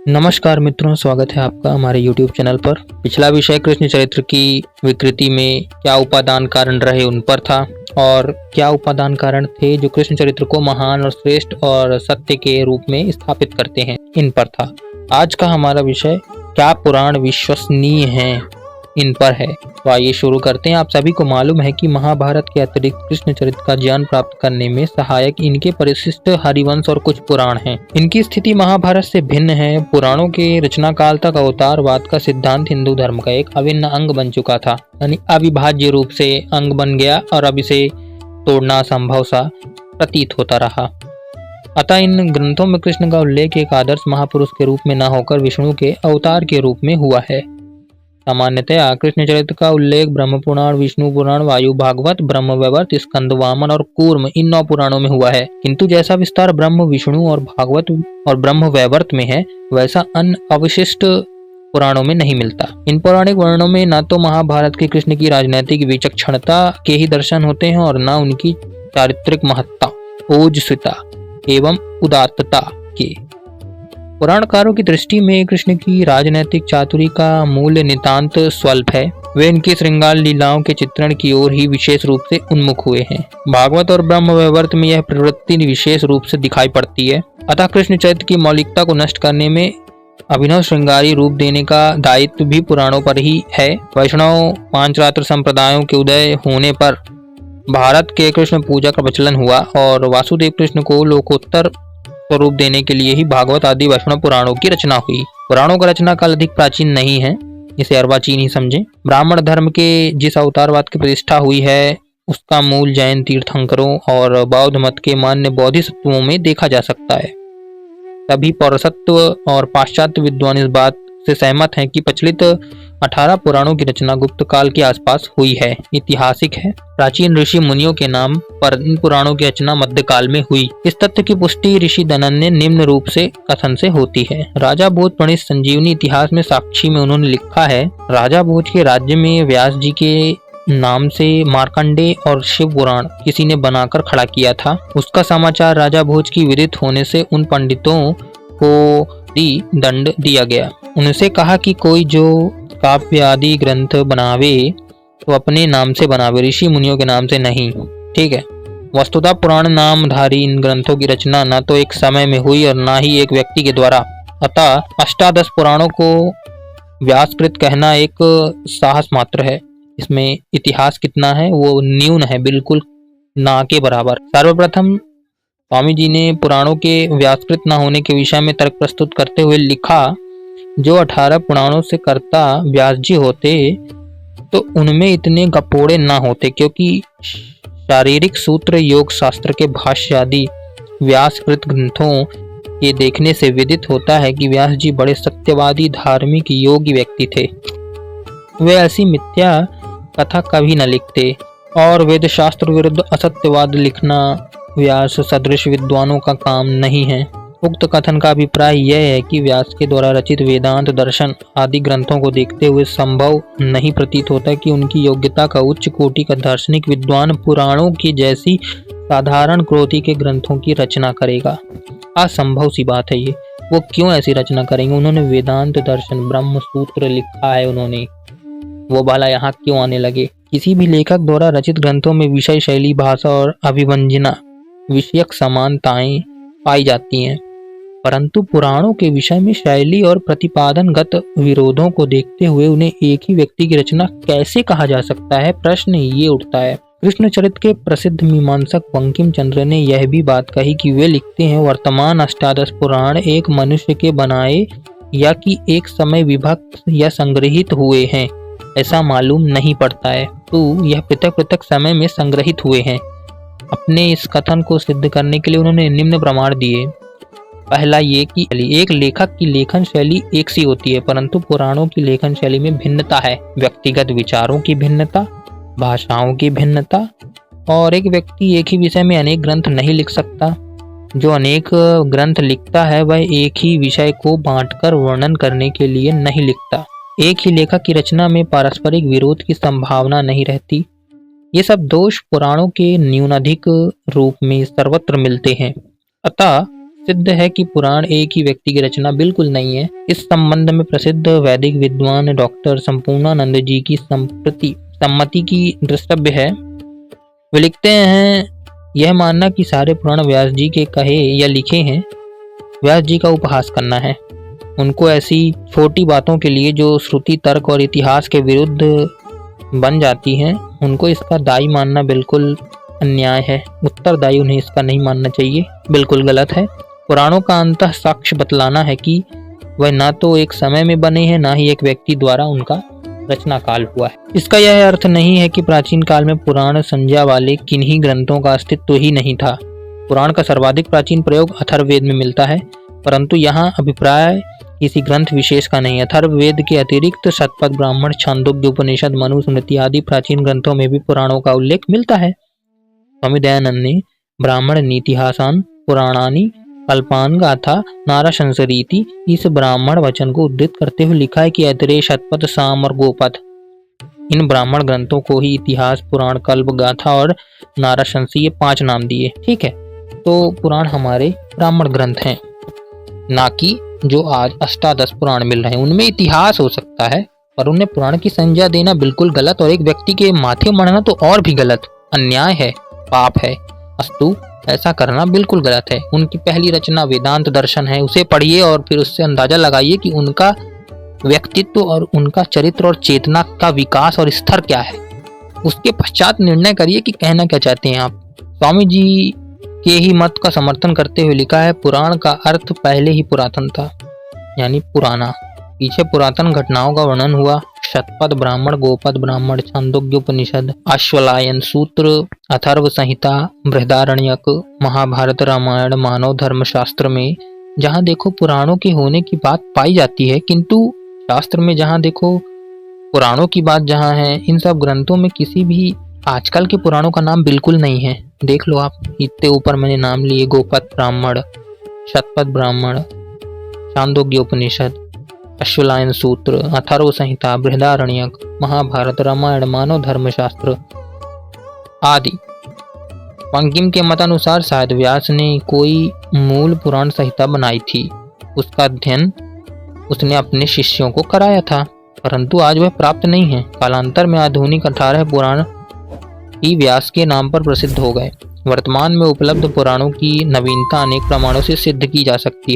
नमस्कार मित्रों, स्वागत है आपका हमारे YouTube चैनल पर। पिछला विषय कृष्ण चरित्र की विकृति में क्या उपादान कारण रहे उन पर था और क्या उपादान कारण थे जो कृष्ण चरित्र को महान और श्रेष्ठ और सत्य के रूप में स्थापित करते हैं, इन पर था। आज का हमारा विषय क्या पुराण विश्वसनीय हैं, इन पर है। तो आइए शुरू करते हैं। आप सभी को मालूम है कि महाभारत के अतिरिक्त कृष्ण चरित्र का ज्ञान प्राप्त करने में सहायक इनके परिशिष्ट हरिवंश और कुछ पुराण हैं। इनकी स्थिति महाभारत से भिन्न है। पुराणों के रचना काल तक अवतारवाद का सिद्धांत हिंदू धर्म का एक अभिन्न अंग बन चुका था, यानी अविभाज्य रूप से अंग बन गया और अब इसे तोड़ना असंभव सा प्रतीत होता रहा। अतः इन ग्रंथों में कृष्ण का उल्लेख एक आदर्श महापुरुष के रूप में न होकर विष्णु के अवतार के रूप में हुआ है। सामान्यतया कृष्ण चरित्र का उल्लेख ब्रह्म पुराण, विष्णु पुराण, वायु भागवत, ब्रह्म वैवर्त, स्कंद वामन और कूर्म इन 9 पुराणों में हुआ है, किंतु जैसा विस्तार ब्रह्म, विष्णु और भागवत और ब्रह्म वैवर्त में है, वैसा अन्य अवशिष्ट पुराणों में नहीं मिलता। इन पौराणिक वर्णनों में न तो महाभारत के कृष्ण की राजनैतिक विचक्षणता के ही दर्शन होते हैं और न उनकी चारित्रिक महत्ता, ओजस्विता एवं उदात्तता के। पुराणकारों की दृष्टि में कृष्ण की राजनैतिक चातुरी का मूल्य नितांत स्वल्प है। वे इनकी श्रृंगार लीलाओं के चित्रण की ओर ही विशेष रूप से उन्मुख हुए हैं। भागवत और ब्रह्म वैवर्त में यह प्रवृत्ति विशेष रूप से दिखाई पड़ती है। अतः कृष्ण चरित्र की मौलिकता को नष्ट करने में अभिनव श्रृंगारी रूप देने का दायित्व भी पुराणों पर ही है। वैष्णव पांचरात्र संप्रदायों के उदय होने पर भारत के कृष्ण पूजा का प्रचलन हुआ और वासुदेव कृष्ण को लोकोत्तर स्वरूप देने के लिए ही भागवत आदि वैष्णव पुराणों की रचना हुई। पुराणों का रचना काल अधिक प्राचीन नहीं है, इसे अर्वाचीन ही समझें। ब्राह्मण धर्म के जिस अवतारवाद की प्रतिष्ठा हुई है उसका मूल जैन तीर्थंकरों और बौद्ध मत के मान्य बोधिसत्वों में देखा जा सकता है। सभी पौरसत्व और पाश्चात्य विद्वान इस बात से सहमत हैं कि प्रचलित 18 पुराणों की रचना गुप्त काल के आसपास हुई है, ऐतिहासिक है। प्राचीन ऋषि मुनियों के नाम पर इन पुराणों की रचना मध्यकाल में हुई। इस तथ्य की पुष्टि ऋषि दनन्य निम्न रूप से कथन से होती है। राजा भोज प्रणीत संजीवनी इतिहास में साक्षी में उन्होंने लिखा है, राजा भोज के राज्य में व्यास जी के नाम से मार्कंडे और शिव पुराण किसी ने बनाकर खड़ा किया था। उसका समाचार राजा भोज की विदित होने से उन पंडितों को दंड दिया गया। उनसे कहा कि कोई जो काव्य आदि ग्रंथ बनावे तो अपने नाम से बनावे, ऋषि मुनियों के नाम से नहीं। ठीक है। वस्तुतः पुराण नामधारी इन ग्रंथों की रचना न तो एक समय में हुई और न ही एक व्यक्ति के द्वारा। अतः अष्टादश पुराणों को व्यासकृत कहना एक साहस मात्र है। इसमें इतिहास कितना है वो न्यून है, बिल्कुल ना के बराबर। सर्वप्रथम स्वामी जी ने पुराणों के व्यासकृत न होने के विषय में तर्क प्रस्तुत करते हुए लिखा, जो 18 पुराणों से कर्ता व्यास जी होते तो उनमें इतने गपोड़े न होते, क्योंकि शारीरिक सूत्र, योग शास्त्र के भाष्य आदि व्यासकृत ग्रंथों के देखने से विदित होता है कि व्यास जी बड़े सत्यवादी, धार्मिक, योगी व्यक्ति थे। वे ऐसी मिथ्या कथा कभी न लिखते और वेद शास्त्र विरुद्ध असत्यवाद लिखना व्यास सदृश विद्वानों का काम नहीं है। उक्त कथन का अभिप्राय यह है कि व्यास के द्वारा रचित वेदांत, दर्शन आदि ग्रंथों को देखते हुए संभव नहीं प्रतीत होता कि उनकी योग्यता का उच्च कोटि का दार्शनिक विद्वान पुराणों की जैसी साधारण क्रोधी के ग्रंथों की रचना करेगा। असंभव सी बात है ये। वो क्यों ऐसी रचना करेंगे? उन्होंने वेदांत, दर्शन, ब्रह्म सूत्र लिखा है उन्होंने, वो भला यहाँ क्यों आने लगे? किसी भी लेखक द्वारा रचित ग्रंथों में विषय, शैली, भाषा और अभिव्यंजना विषयक समानताएं पाई जाती हैं, परंतु पुराणों के विषय में शैली और प्रतिपादनगत विरोधों को देखते हुए उन्हें एक ही व्यक्ति की रचना कैसे कहा जा सकता है? प्रश्न ये उठता है। कृष्ण चरित्र के प्रसिद्ध मीमांसक बंकिम चंद्र ने यह भी बात कही कि वे लिखते हैं, वर्तमान अष्टादश पुराण एक मनुष्य के बनाए या कि एक समय विभक्त या संग्रहित हुए हैं ऐसा मालूम नहीं पड़ता है, तो यह पृथक पृथक समय में संग्रहित हुए हैं। अपने इस कथन को सिद्ध करने के लिए उन्होंने निम्न प्रमाण दिए। पहला ये कि एक लेखक की लेखन शैली एक सी होती है, परंतु पुराणों की लेखन शैली में भिन्नता है। व्यक्तिगत विचारों की भिन्नता, भाषाओं की भिन्नता, और एक व्यक्ति एक ही विषय में अनेक ग्रंथ नहीं लिख सकता। जो अनेक ग्रंथ लिखता है वह एक ही विषय को बांटकर वर्णन करने के लिए नहीं लिखता। एक ही लेखक की रचना में पारस्परिक विरोध की संभावना नहीं रहती। ये सब दोष पुराणों के न्यूनाधिक रूप में सर्वत्र मिलते हैं। अतः सिद्ध है कि पुराण एक ही व्यक्ति की रचना बिल्कुल नहीं है। इस संबंध में प्रसिद्ध वैदिक विद्वान डॉक्टर संपूर्णानंद जी की सम्मति की द्रष्टव्य है। वे लिखते हैं, यह मानना कि सारे पुराण व्यास जी के कहे या लिखे हैं, व्यास जी का उपहास करना है। उनको ऐसी छोटी बातों के लिए जो श्रुति तर्क और इतिहास के विरुद्ध बन जाती हैं, उनको इसका दायी मानना बिल्कुल अन्याय है। उत्तरदायी उन्हें इसका नहीं मानना चाहिए, बिल्कुल गलत है। पुराणों का अंतः साक्ष्य बतलाना है कि वह न तो एक समय में बने हैं, न ही एक व्यक्ति द्वारा उनका रचना काल हुआ है। इसका यह अर्थ नहीं है कि प्राचीन काल में पुराण संज्ञा वाले किन्हीं ग्रंथों का अस्तित्व ही नहीं था। पुराण का सर्वाधिक प्राचीन प्रयोग अथर्ववेद में मिलता है, परंतु यहाँ अभिप्राय किसी ग्रंथ विशेष का नहीं है। अथर्ववेद के अतिरिक्त शतपथ ब्राह्मण, छांदोग्य उपनिषद, मनु स्मृति आदि प्राचीन ग्रंथों में भी पुराणों का उल्लेख मिलता है। स्वामी दयानंद ने ब्राह्मण नीतिहासान पुराणानि कल्पान गाथा नाराशंसरीति इस ब्राह्मण वचन को उद्धृत करते हुए लिखा है कि ऐतरेय, शतपथ, साम और गोपथ, इन ब्राह्मण ग्रंथों को ही इतिहास, पुराण, कल्प, गाथा और नाराशंसी ये 5 नाम दिए। ठीक है, तो पुराण हमारे ब्राह्मण ग्रंथ हैं, ना कि जो आज अष्टादश पुराण मिल रहे हैं। उनमें इतिहास हो सकता है, पर उन्हें पुराण की संज्ञा देना बिल्कुल गलत, और एक व्यक्ति के माथे मढ़ना तो और भी गलत, अन्याय है, पाप है। अस्तु, ऐसा करना बिल्कुल गलत है। उनकी पहली रचना वेदांत दर्शन है, उसे पढ़िए और फिर उससे अंदाजा लगाइए कि उनका व्यक्तित्व और उनका चरित्र और चेतना का विकास और स्तर क्या है। उसके पश्चात निर्णय करिए कि कहना क्या चाहते हैं आप। स्वामी जी के ही मत का समर्थन करते हुए लिखा है, पुराण का अर्थ पहले ही पुरातन था, यानी पुराना। पीछे पुरातन घटनाओं का वर्णन हुआ। शतपथ ब्राह्मण, गोपथ ब्राह्मण, छांदोग्य उपनिषद, अश्वलायन सूत्र, अथर्व संहिता, बृहदारण्यक, महाभारत, रामायण, मानव धर्म शास्त्र में जहाँ देखो पुराणों के होने की बात पाई जाती है, किंतु शास्त्र में जहाँ देखो पुराणों की बात जहाँ है, इन सब ग्रंथों में किसी भी आजकल के पुराणों का नाम बिल्कुल नहीं है। देख लो आप, इतने ऊपर मैंने नाम लिए, गोपथ ब्राह्मण, शतपथ ब्राह्मण, छांदोग्य उपनिषद, अश्वलायन सूत्र, अथर्व संहिता, बृहदारण्यक, महाभारत, रामायण, मानव धर्म शास्त्र आदि। पंकिम के मतानुसार शायद व्यास ने कोई मूल पुराण संहिता बनाई थी, उसका अध्ययन उसने अपने शिष्यों को कराया था, परंतु आज वह प्राप्त नहीं है। कालांतर में आधुनिक 18 पुराण ही व्यास के नाम पर प्रसिद्ध हो गए। वर्तमान में उपलब्ध पुराणों की नवीनता अनेक प्रमाणों से सिद्ध की जा सकती है।